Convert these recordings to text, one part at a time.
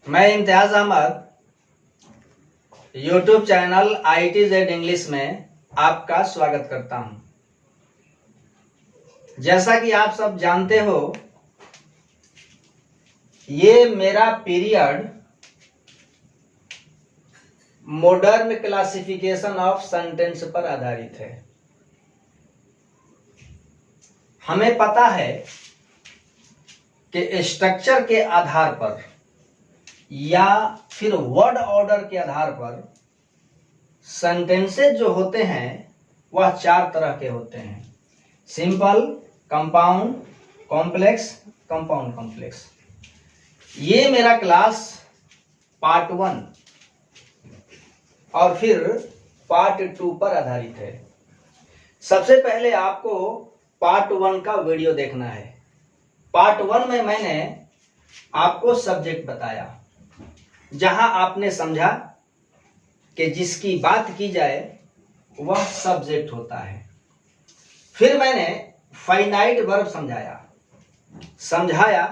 मैं Imtiyaz Ahmad YouTube channel ITZ English में आपका स्वागत करता हूं। जैसा कि आप सब जानते हो, ये मेरा period modern classification of sentence पर आधारित है। हमें पता है कि स्ट्रक्चर के आधार पर या फिर वर्ड ऑर्डर के आधार पर सेंटेंसेस जो होते हैं वह चार तरह के होते हैं: simple, compound, complex, compound complex. ये मेरा क्लास पार्ट 1 और फिर पार्ट 2 पर आधारित है। सबसे पहले आपको पार्ट 1 का वीडियो देखना है। पार्ट 1 में मैंने आपको सब्जेक्ट बताया, जहां आपने समझा कि जिसकी बात की जाए वह सब्जेक्ट होता है। फिर मैंने फाइनाइट वर्ब समझाया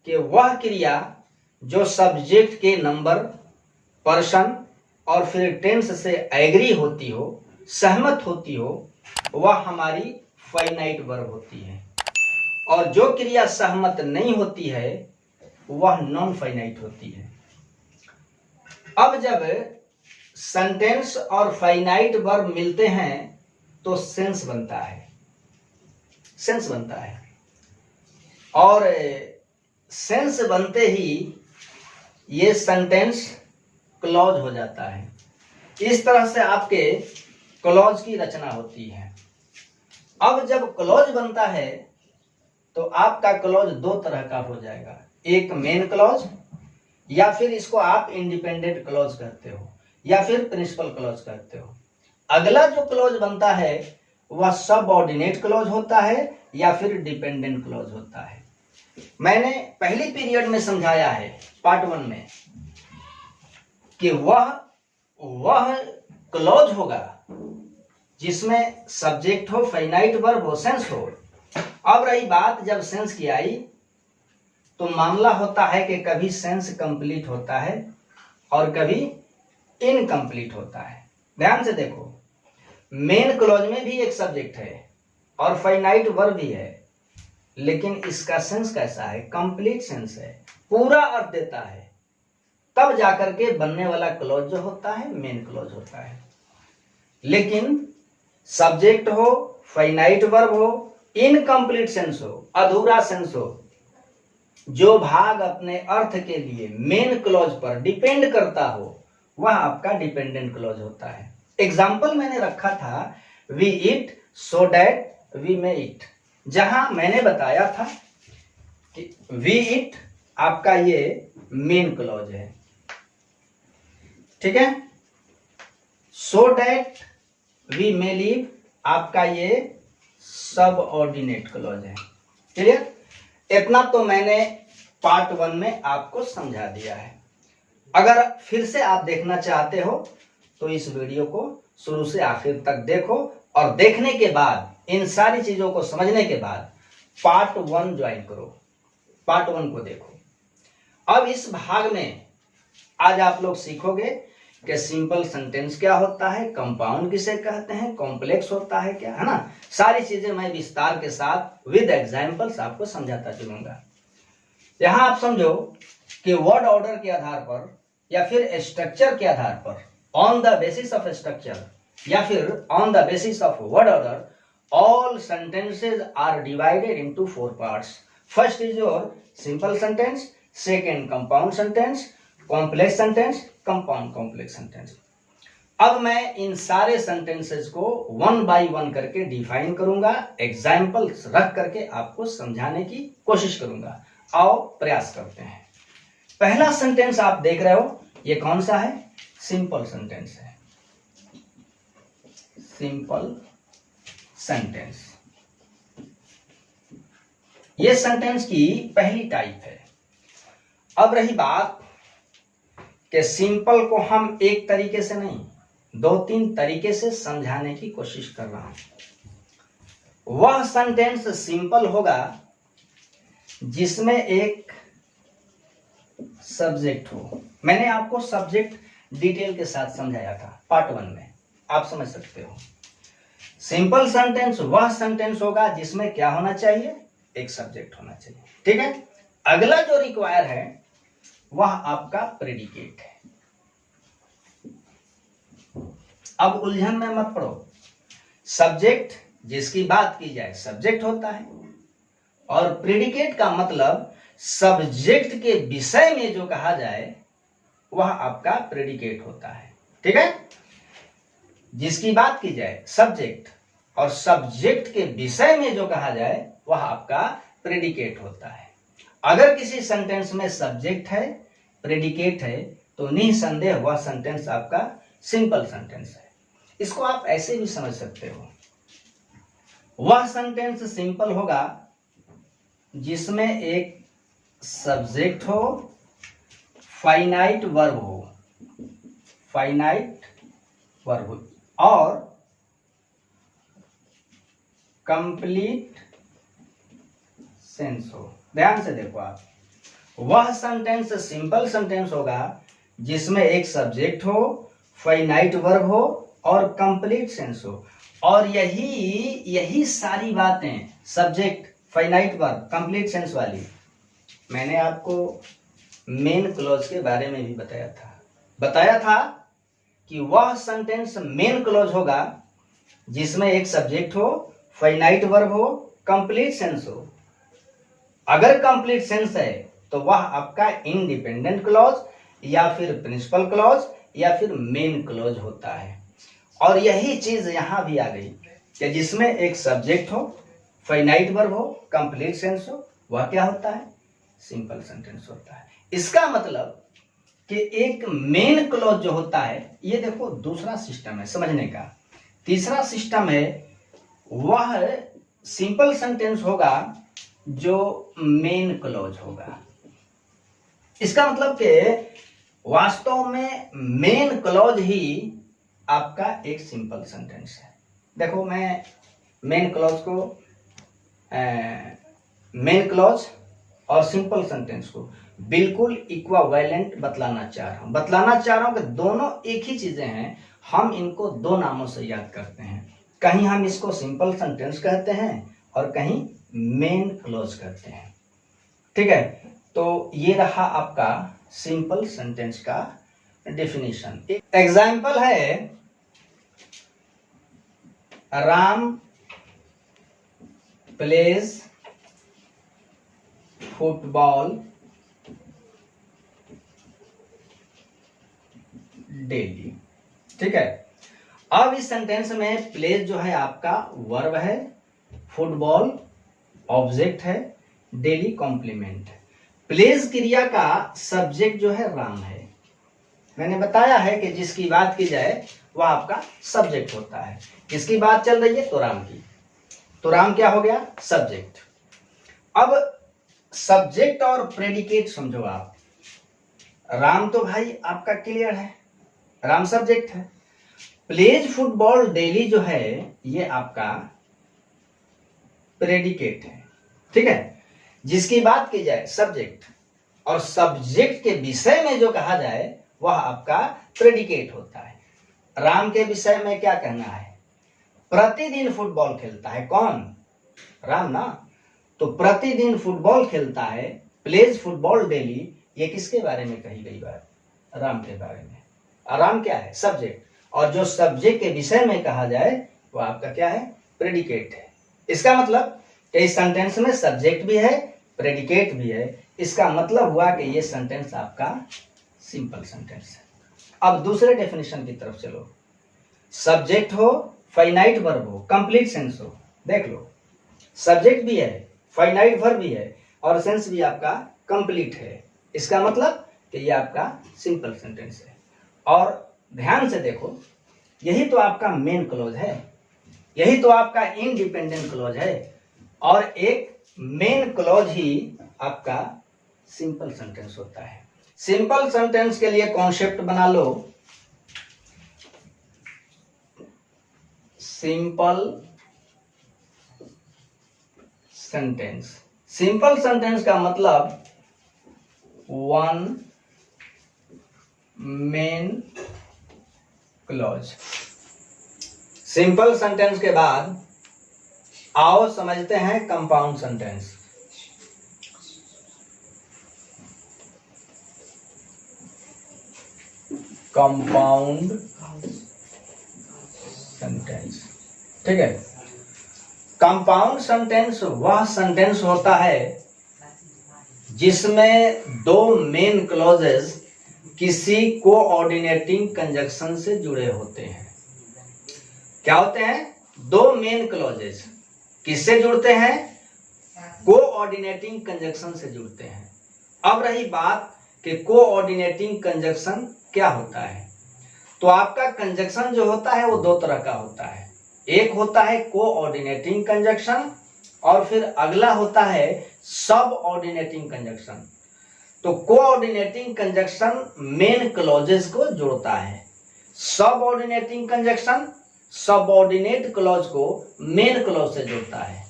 कि वह क्रिया जो सब्जेक्ट के नंबर, पर्सन और फिर टेंस से एग्री होती हो, सहमत होती हो, वह हमारी फाइनाइट वर्ब होती है। और जो क्रिया सहमत नहीं होती है वह नॉन फाइनाइट होती है। अब जब सेंटेंस और फाइनाइट वर्ब मिलते हैं तो सेंस बनता है और सेंस बनते ही ये सेंटेंस क्लॉज हो जाता है। इस तरह से आपके क्लॉज की रचना होती है। अब जब क्लॉज बनता है तो आपका क्लॉज दो तरह का हो जाएगा, एक मेन क्लॉज या फिर इसको आप इंडिपेंडेंट क्लॉज कहते हो या फिर प्रिंसिपल क्लॉज कहते हो। अगला जो क्लॉज बनता है वह सबऑर्डिनेट क्लॉज होता है या फिर डिपेंडेंट क्लॉज होता है। मैंने पहली पीरियड में समझाया है पार्ट 1 में कि वह क्लॉज होगा जिसमें सब्जेक्ट हो, फाइनाइट वर्ब हो, सेंस हो। अब रही बात जब सेंस की आई तो मामला होता है कि कभी सेंस कंप्लीट होता है और कभी इनकम्प्लीट होता है। ध्यान से देखो, मेन क्लॉज में भी एक सब्जेक्ट है और फाइनाइट वर्ब भी है, लेकिन इसका सेंस कैसा है? कंप्लीट सेंस है, पूरा अर्थ देता है। तब जाकर के बनने वाला क्लॉज जो होता है मेन क्लॉज होता है। लेकिन सब्जेक्ट हो, फाइनाइट वर्ब हो, इनकम्प्लीट सेंस हो, अधूरा सेंस हो, जो भाग अपने अर्थ के लिए मेन क्लॉज पर डिपेंड करता हो, वह आपका डिपेंडेंट क्लॉज होता है। एग्जाम्पल मैंने रखा था we eat so that we may eat, जहां मैंने बताया था कि वी ईट आपका ये मेन क्लॉज है, ठीक है। So that we may live आपका ये सबऑर्डिनेट क्लॉज है। क्लियर? इतना तो मैंने पार्ट 1 में आपको समझा दिया है। अगर फिर से आप देखना चाहते हो तो इस वीडियो को शुरू से आखिर तक देखो और देखने के बाद, इन सारी चीजों को समझने के बाद पार्ट 1 ज्वाइन करो, पार्ट 1 को देखो। अब इस भाग में आज आप लोग सीखोगे कि सिंपल सेंटेंस क्या होता है, कंपाउंड किसे कहते हैं, कॉम्प्लेक्स होता है क्या, है ना। सारी चीजें मैं विस्तार के साथ विद एग्जाम्पल्स आपको समझाता चलूंगा। यहां आप समझो कि वर्ड ऑर्डर के आधार पर या फिर स्ट्रक्चर के आधार पर, on the basis of structure या फिर on the basis of word order, all sentences are divided into 4 parts. First is your simple sentence, second compound sentence, complex sentence, compound complex sentence. अब मैं इन सारे sentences को 1 bye 1 करके define करूंगा, examples रख करके आपको समझाने की कोशिश करूंगा। आओ प्रयास करते हैं। पहला सेंटेंस आप देख रहे हो, ये कौन सा है? सिंपल सेंटेंस है, सिंपल सेंटेंस। ये सेंटेंस की पहली टाइप है। अब रही बात कि सिंपल को हम एक तरीके से नहीं, 2-3 तरीके से समझाने की कोशिश कर रहा हूं। वह सेंटेंस सिंपल होगा जिसमें एक सब्जेक्ट हो। मैंने आपको सब्जेक्ट डिटेल के साथ समझाया था पार्ट 1 में, आप समझ सकते हो। सिंपल सेंटेंस वह सेंटेंस होगा जिसमें क्या होना चाहिए, एक सब्जेक्ट होना चाहिए, ठीक है। अगला जो रिक्वायर है वह आपका प्रेडिकेट है। अब उलझन में मत पड़ो, सब्जेक्ट जिसकी बात की जाए सब्जेक्ट होता है, और प्रेडिकेट का मतलब सब्जेक्ट के विषय में जो कहा जाए वह आपका प्रेडिकेट होता है, ठीक है। जिसकी बात की जाए सब्जेक्ट, और सब्जेक्ट के विषय में जो कहा जाए वह आपका प्रेडिकेट होता है। अगर किसी सेंटेंस में सब्जेक्ट है, प्रेडिकेट है, तो निसंदेह वह सेंटेंस आपका सिंपल सेंटेंस है। इसको आप ऐसे भी समझ सकते हो, वह सेंटेंस सिंपल होगा जिसमें एक सब्जेक्ट हो, फाइनाइट वर्ब हो, फाइनाइट वर्ब हो, और कंप्लीट सेंस हो। ध्यान से देखो आप, वह सेंटेंस सिंपल सेंटेंस होगा जिसमें एक सब्जेक्ट हो, फाइनाइट वर्ब हो और कंप्लीट सेंस हो। और यही सारी बातें, subject, finite verb, complete sense वाली, मैंने आपको मेन क्लॉज के बारे में भी बताया था कि वह सेंटेंस मेन क्लॉज होगा जिसमें एक सब्जेक्ट हो, फाइनाइट वर्ब हो, कंप्लीट सेंस हो। अगर कंप्लीट सेंस है तो वह आपका इंडिपेंडेंट क्लॉज या फिर प्रिंसिपल क्लॉज या फिर मेन क्लॉज होता है। और यही चीज यहां भी आ गई कि जिसमें एक सब्जेक्ट हो, फाइनाइट वर्ब हो, कंप्लीट सेंस हो, वह क्या होता है, सिंपल सेंटेंस होता है। इसका मतलब कि एक मेन क्लॉज जो होता है, ये देखो दूसरा सिस्टम है समझने का। तीसरा सिस्टम है, वह सिंपल सेंटेंस होगा जो मेन क्लॉज होगा। इसका मतलब कि वास्तव में मेन क्लॉज ही आपका एक सिंपल सेंटेंस है। देखो मैं मेन क्लॉज को, मेन क्लॉज और सिंपल सेंटेंस को बिल्कुल इक्विवेलेंट बतलाना चाह रहा हूं कि दोनों एक ही चीजें हैं। हम इनको दो नामों से याद करते हैं, कहीं हम इसको सिंपल सेंटेंस कहते हैं और कहीं मेन क्लॉज कहते हैं, ठीक है। तो ये रहा आपका सिंपल सेंटेंस का डेफिनेशन। एक एग्जाम्पल है, राम प्लेज फुटबॉल डेली, ठीक है। अब इस सेंटेंस में प्लेज जो है आपका वर्ब है, फुटबॉल ऑब्जेक्ट है, डेली कॉम्प्लीमेंट है। प्लेज क्रिया का सब्जेक्ट जो है राम है। मैंने बताया है कि जिसकी बात की जाए वह आपका सब्जेक्ट होता है। किसकी बात चल रही है, तो राम की, तो राम क्या हो गया, सब्जेक्ट। अब सब्जेक्ट और प्रेडिकेट समझो आप। राम तो भाई आपका क्लियर है, राम सब्जेक्ट है। प्लेज फुटबॉल डेली जो है ये आपका प्रेडिकेट है, ठीक है। जिसकी बात की जाए सब्जेक्ट, और सब्जेक्ट के विषय में जो कहा जाए वह आपका प्रेडिकेट होता है। राम के विषय में क्या कहना है, प्रतिदिन फुटबॉल खेलता है, कौन, राम ना। तो प्रतिदिन फुटबॉल खेलता है, प्लेज फुटबॉल डेली, ये किसके बारे में कही गई बात, राम के बारे में। राम क्या है, सब्जेक्ट, और जो सब्जेक्ट के विषय में कहा जाए वो आपका क्या है, प्रेडिकेट है। इसका मतलब कि इस सेंटेंस में सब्जेक्ट भी है, प्रेडिकेट भी है। इसका मतलब हुआ कि ये सेंटेंस आपका सिंपल सेंटेंस है। अब दूसरे डेफिनेशन की तरफ चलो, सब्जेक्ट हो, फाइनाइट वर्ब हो, कंप्लीट सेंस हो। देख लो, सब्जेक्ट भी है, फाइनाइट वर्ब भी है, और सेंस भी आपका कंप्लीट है। इसका मतलब कि ये आपका सिंपल सेंटेंस है। और ध्यान से देखो, यही तो आपका मेन क्लॉज है, यही तो आपका इंडिपेंडेंट क्लॉज है, और एक मेन क्लॉज ही आपका सिंपल सेंटेंस होता है। सिंपल सेंटेंस के लिए कॉन्सेप्ट बना लो, सिंपल सेंटेंस। सिंपल सेंटेंस का मतलब one main clause. Simple sentence के बाद आओ समझते हैं कंपाउंड सेंटेंस। कंपाउंड सेंटेंस, ठीक है। कंपाउंड सेंटेंस वह सेंटेंस होता है जिसमें दो मेन क्लॉजेस किसी कोऑर्डिनेटिंग कंजक्शन से जुड़े होते हैं। क्या होते हैं? दो मेन क्लॉजेस किससे जुड़ते हैं? कोऑर्डिनेटिंग कंजक्शन से जुड़ते हैं। अब रही बात कि कोऑर्डिनेटिंग कंजक्शन क्या होता है, तो आपका कंजक्शन जो होता है वो दो तरह का होता है। एक होता है कोऑर्डिनेटिंग कंजक्शन और फिर अगला होता है सब ऑर्डिनेटिंग कंजक्शन। तो कोऑर्डिनेटिंग कंजक्शन मेन क्लॉजेस को जोड़ता है, सब ऑर्डिनेटिंग कंजक्शन सबऑर्डिनेट क्लॉज को मेन क्लॉज से जोड़ता है।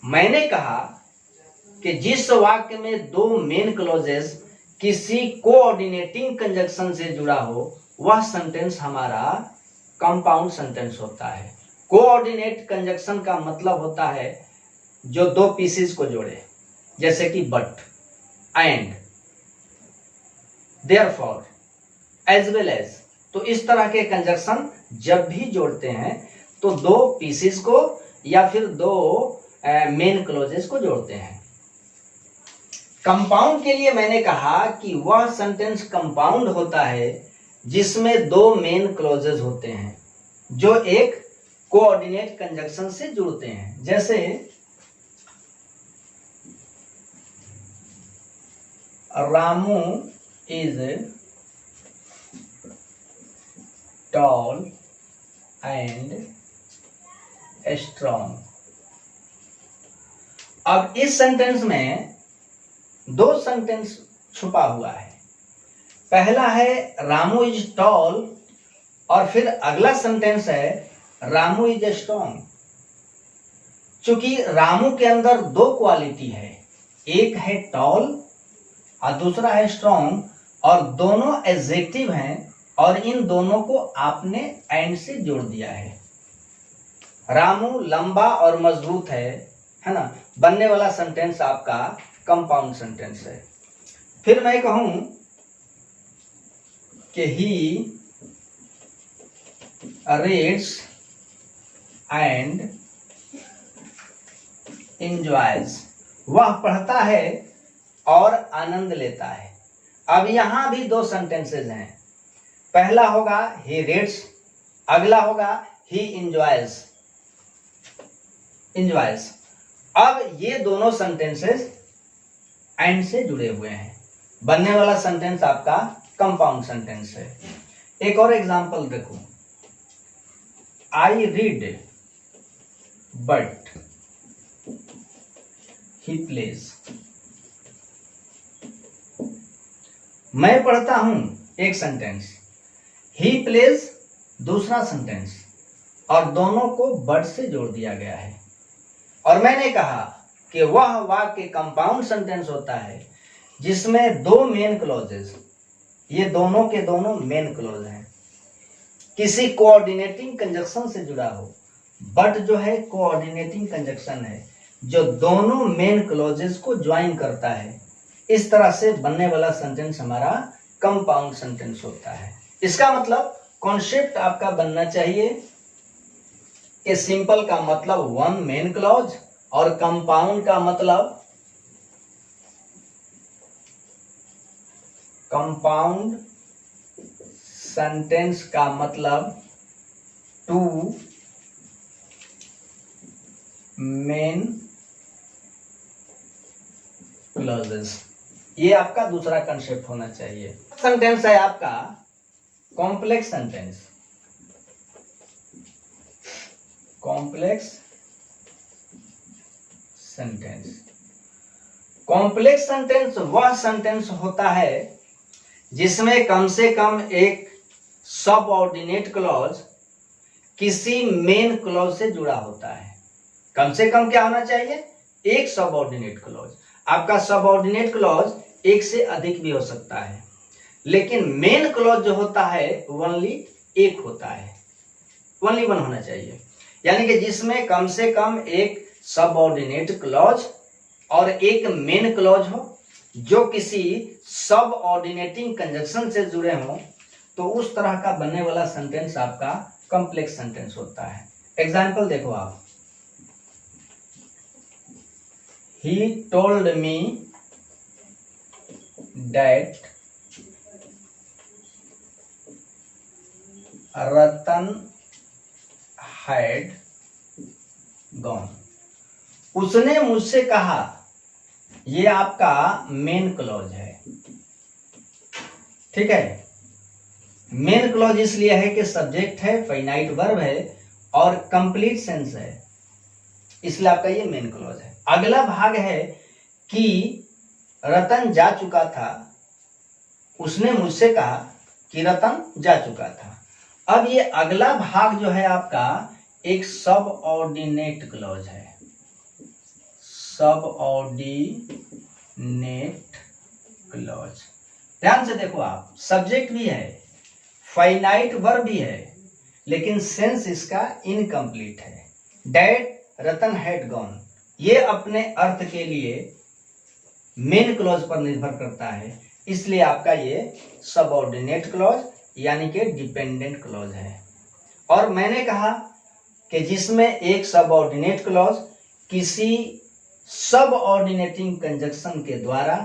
मैंने कहा कि जिस वाक्य में दो मेन क्लॉजेस किसी कोऑर्डिनेटिंग कंजक्शन से जुड़ा हो वह सेंटेंस हमारा कंपाउंड सेंटेंस होता है। कोऑर्डिनेट कंजक्शन का मतलब होता है जो दो पीसेस को जोड़े, जैसे कि but, and, therefore, as well as. तो इस तरह के कंजक्शन जब भी जोड़ते हैं तो दो पीसेस को या फिर दो मेन क्लॉजेस को जोड़ते हैं। कंपाउंड के लिए मैंने कहा कि वह सेंटेंस कंपाउंड होता है जिसमें दो मेन क्लॉजेस होते हैं जो एक कोऑर्डिनेट कंजक्शन से जुड़ते हैं। जैसे Ramu is tall and strong. अब इस सेंटेंस में दो सेंटेंस छुपा हुआ है। पहला है रामू इज टॉल और फिर अगला सेंटेंस है रामू इज स्ट्रॉन्ग। चूंकि रामू के अंदर दो क्वालिटी है, एक है टॉल और दूसरा है स्ट्रॉन्ग, और दोनों एडजेक्टिव हैं और इन दोनों को आपने एंड से जोड़ दिया है। रामू लंबा और मजबूत है ना, बनने वाला सेंटेंस आपका कंपाउंड सेंटेंस है। फिर मैं कहूं कि ही रीड्स एंड एंजॉयज, वह पढ़ता है और आनंद लेता है। अब यहां भी दो सेंटेंसेस हैं, पहला होगा ही रीड्स, अगला होगा ही एंजॉयज। अब ये दोनों सेंटेंसेस एंड से जुड़े हुए हैं, बनने वाला सेंटेंस आपका कंपाउंड सेंटेंस है। एक और एग्जांपल देखो, I read but he plays. मैं पढ़ता हूं एक सेंटेंस, ही प्लेज दूसरा सेंटेंस, और दोनों को बट से जोड़ दिया गया है। और मैंने कहा कि वह वाक्य कंपाउंड सेंटेंस होता है जिसमें दो मेन क्लॉजेस, ये दोनों के दोनों मेन क्लॉज हैं, किसी कोऑर्डिनेटिंग कंजक्शन से जुड़ा हो। बट जो है कोऑर्डिनेटिंग कंजक्शन है जो दोनों मेन क्लॉजेस को ज्वाइन करता है। इस तरह से बनने वाला सेंटेंस हमारा कंपाउंड सेंटेंस होता है। इसका मतलब कॉन्सेप्ट आपका बनना चाहिए कि सिंपल का मतलब वन मेन क्लॉज और कंपाउंड का मतलब कंपाउंड सेंटेंस का मतलब टू मेन क्लॉजेस। ये आपका दूसरा कंसेप्ट होना चाहिए। सेंटेंस है आपका complex sentence. Complex sentence, complex sentence वह सेंटेंस होता है जिसमें कम से कम एक सबऑर्डिनेट क्लॉज किसी मेन क्लॉज से जुड़ा होता है। कम से कम क्या होना चाहिए? एक सबऑर्डिनेट क्लॉज। आपका सबऑर्डिनेट क्लॉज एक से अधिक भी हो सकता है, लेकिन मेन क्लॉज जो होता है ओनली एक होता है, ओनली वन होना चाहिए। यानी कि जिसमें कम से कम एक सबऑर्डिनेट क्लॉज और एक मेन क्लॉज हो जो किसी सब ऑर्डिनेटिंग कंजक्शन से जुड़े हों, तो उस तरह का बनने वाला सेंटेंस आपका कॉम्प्लेक्स सेंटेंस होता है। एग्जाम्पल देखो आप, he told me that Ratan had gone. उसने मुझसे कहा, ये आपका मेन क्लॉज है। ठीक है, मेन क्लॉज इसलिए है कि सब्जेक्ट है, फाइनाइट वर्ब है और कंप्लीट सेंस है, इसलिए आपका ये मेन क्लॉज है। अगला भाग है कि रतन जा चुका था, उसने मुझसे कहा कि रतन जा चुका था। अब ये अगला भाग जो है आपका एक सब ऑर्डिनेट क्लॉज है, सब ऑर्डिनेट क्लॉज। ध्यान से देखो आप, सब्जेक्ट भी है, फाइनाइट वर्ब भी है, लेकिन सेंस इसका इनकम्प्लीट है। डैट रतन हैड गॉन, ये अपने अर्थ के लिए मेन क्लॉज पर निर्भर करता है, इसलिए आपका ये सबऑर्डिनेट क्लॉज यानी कि डिपेंडेंट क्लॉज है। और मैंने कहा कि जिसमें एक सबऑर्डिनेट क्लॉज किसी सब ऑर्डिनेटिंग कंजक्शन के द्वारा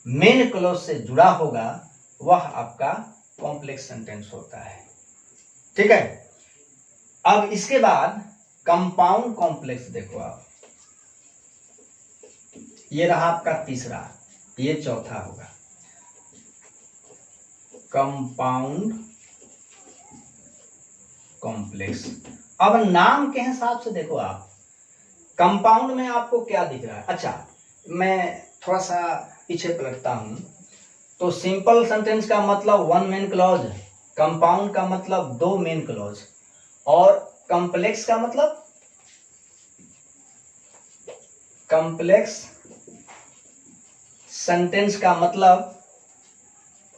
मेन क्लॉज से जुड़ा होगा, वह आपका कॉम्प्लेक्स सेंटेंस होता है। ठीक है, अब इसके बाद कंपाउंड कॉम्प्लेक्स देखो आप, ये रहा आपका तीसरा, ये चौथा होगा कंपाउंड कॉम्प्लेक्स। अब नाम के हिसाब से देखो आप, कंपाउंड में आपको क्या दिख रहा है। अच्छा, मैं थोड़ा सा पीछे पलटता हूं, तो सिंपल सेंटेंस का मतलब वन मेन क्लॉज, कंपाउंड का मतलब दो मेन क्लॉज, और कॉम्प्लेक्स का मतलब कॉम्प्लेक्स सेंटेंस का मतलब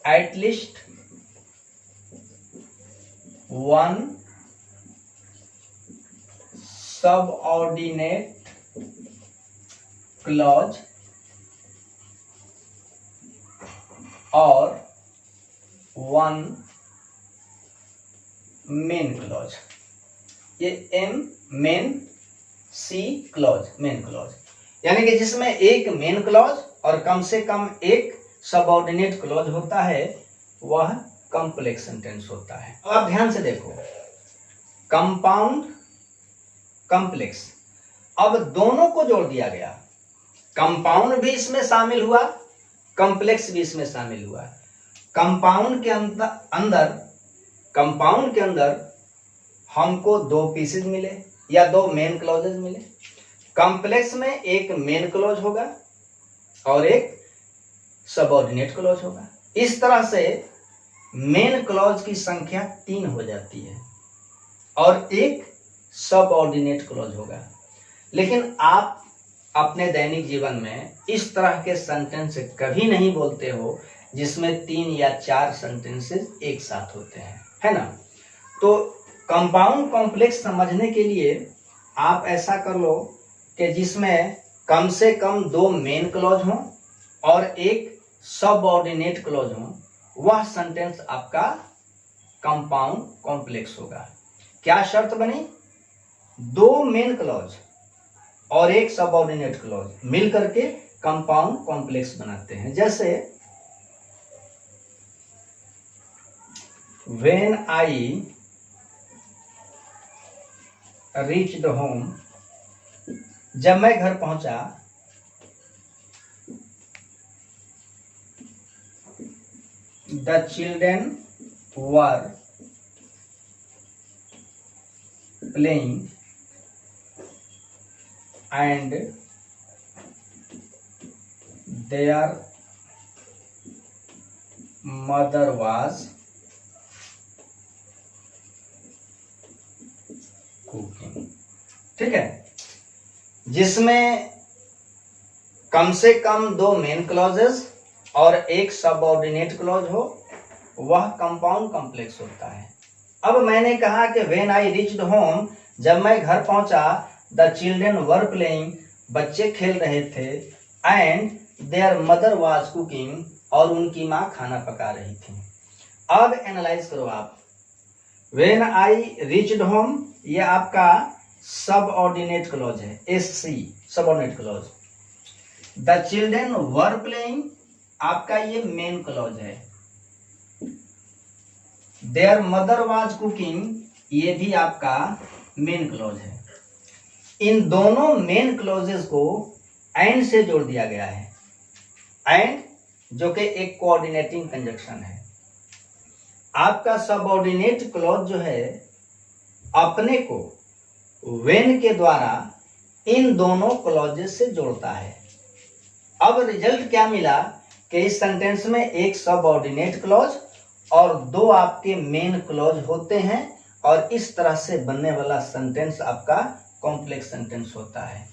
एटलीस्ट वन सबऑर्डिनेट क्लॉज और वन मेन क्लॉज। ये M main, C clause, main clause, यानी कि जिसमें एक मेन क्लॉज और कम से कम एक सबऑर्डिनेट क्लॉज होता है, वह कॉम्प्लेक्स सेंटेंस होता है। अब ध्यान से देखो, कंपाउंड कॉम्प्लेक्स, अब दोनों को जोड़ दिया गया, कंपाउंड भी इसमें शामिल हुआ, कॉम्प्लेक्स भी इसमें शामिल हुआ। कंपाउंड के अंदर हमको दो पीसेज मिले या दो मेन क्लॉजेज मिले। कॉम्प्लेक्स में एक मेन क्लॉज होगा और एक सबऑर्डिनेट क्लॉज होगा। इस तरह से मेन क्लॉज की संख्या 3 हो जाती है और एक सबऑर्डिनेट क्लॉज होगा। लेकिन आप अपने दैनिक जीवन में इस तरह के सेंटेंस कभी नहीं बोलते हो जिसमें 3 या 4 सेंटेंसेस एक साथ होते हैं, है ना। तो कंपाउंड कॉम्प्लेक्स समझने के लिए आप ऐसा कर लो कि जिसमें कम से कम 2 मेन क्लॉज हों और एक सबऑर्डिनेट क्लॉज हो, वह सेंटेंस आपका कंपाउंड कॉम्प्लेक्स होगा। क्या शर्त बनी? 2 मेन क्लॉज और एक सबऑर्डिनेट क्लॉज मिल करके कंपाउंड कॉम्प्लेक्स बनाते हैं। जैसे व्हेन आई रीच्ड होम, जब मैं घर पहुंचा, the children were playing and their mother was cooking। ठीक है, जिसमें कम से कम 2 मेन क्लॉजेस और एक सबऑर्डिनेट क्लॉज हो, वह कंपाउंड कॉम्प्लेक्स होता है। अब मैंने कहा कि व्हेन आई रीच्ड होम, जब मैं घर पहुंचा, द चिल्ड्रन वर प्लेइंग, बच्चे खेल रहे थे, and there mother was cooking, और उनकी माँ खाना पका रही थी। अब एनालाइज करो आप, व्हेन आई रीच्ड होम ये आपका सबऑर्डिनेट क्लॉज है, SC subordinate clause. The children were playing आपका ये मेन क्लॉज है। देयर मदर वाज कुकिंग ये भी आपका मेन क्लॉज है। इन दोनों मेन क्लॉजेस को एंड से जोड़ दिया गया है, एंड जो कि एक कोऑर्डिनेटिंग कंजक्शन है। आपका सबऑर्डिनेट क्लॉज जो है अपने को व्हेन के द्वारा इन दोनों क्लॉजेस से जोड़ता है। अब रिजल्ट क्या मिला कि इस सेंटेंस में एक सबऑर्डिनेट क्लॉज और दो आपके मेन क्लॉज होते हैं, और इस तरह से बनने वाला सेंटेंस आपका कॉम्प्लेक्स सेंटेंस होता है।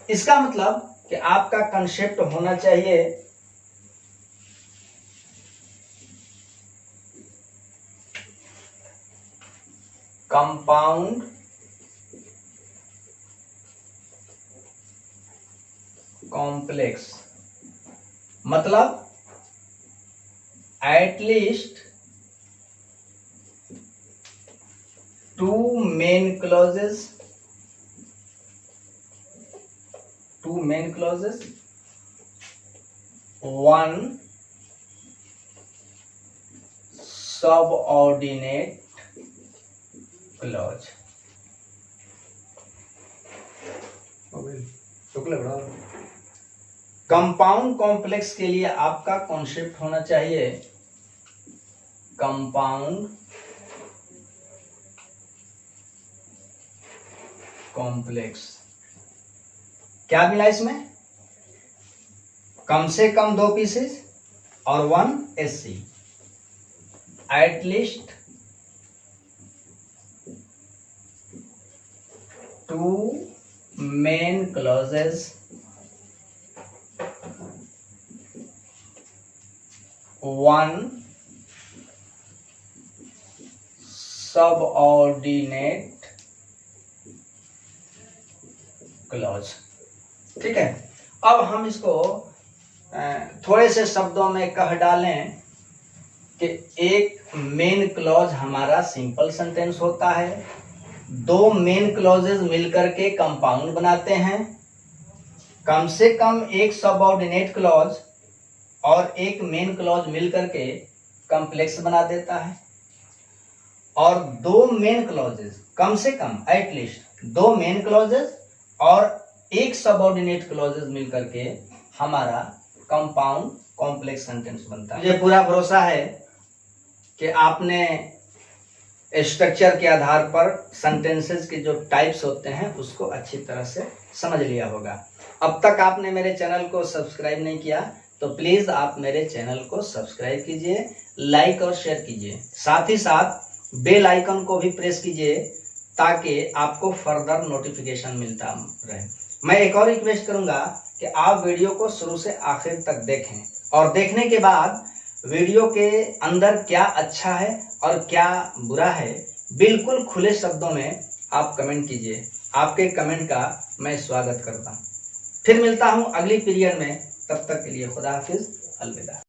इसका मतलब कि आपका कंसेप्ट होना चाहिए कंपाउंड कॉम्प्लेक्स, मतलब at least two main clauses, one subordinate clause। Compound complex के लिए आपका कॉन्सेप्ट होना चाहिए कंपाउंड कॉम्प्लेक्स। क्या मिला इसमें? कम से कम 2 पीसेस और 1 SC, at least 2 main clauses, 1 subordinate clause. ठीक है, अब हम इसको थोड़े से शब्दों में कह डालें कि एक मेन क्लॉज हमारा सिंपल सेंटेंस होता है, 2 मेन क्लॉजेस मिलकर के कंपाउंड बनाते हैं, कम से कम एक सबऑर्डिनेट क्लॉज और एक मेन क्लॉज मिलकर के कॉम्प्लेक्स बना देता है, और 2 मेन क्लॉजेस, कम से कम एटलीस्ट 2 मेन क्लॉजेस और एक सबऑर्डिनेट क्लॉजेस मिलकर के हमारा कंपाउंड कॉम्प्लेक्स सेंटेंस बनता है। मुझे पूरा भरोसा है कि आपने स्ट्रक्चर के आधार पर सेंटेंसेस के जो टाइप्स होते हैं उसको अच्छी तरह से समझ लिया होगा। अब तक आपने मेरे चैनल को सब्सक्राइब नहीं किया तो प्लीज आप मेरे चैनल को सब्सक्राइब कीजिए, लाइक और शेयर कीजिए, साथ ही साथ बेल आइकन को भी प्रेस कीजिए ताकि आपको फर्दर नोटिफिकेशन मिलता रहे। मैं एक और रिक्वेस्ट करूंगा कि आप वीडियो को शुरू से आखिर तक देखें, और देखने के बाद वीडियो के अंदर क्या अच्छा है और क्या बुरा है बिल्कुल खुले शब्दों में आप कमेंट कीजिए। आपके कमेंट का मैं स्वागत करता हूं। फिर मिलता हूं अगली पीरियड में, तब तक के लिए खुदा हाफिज, अलविदा।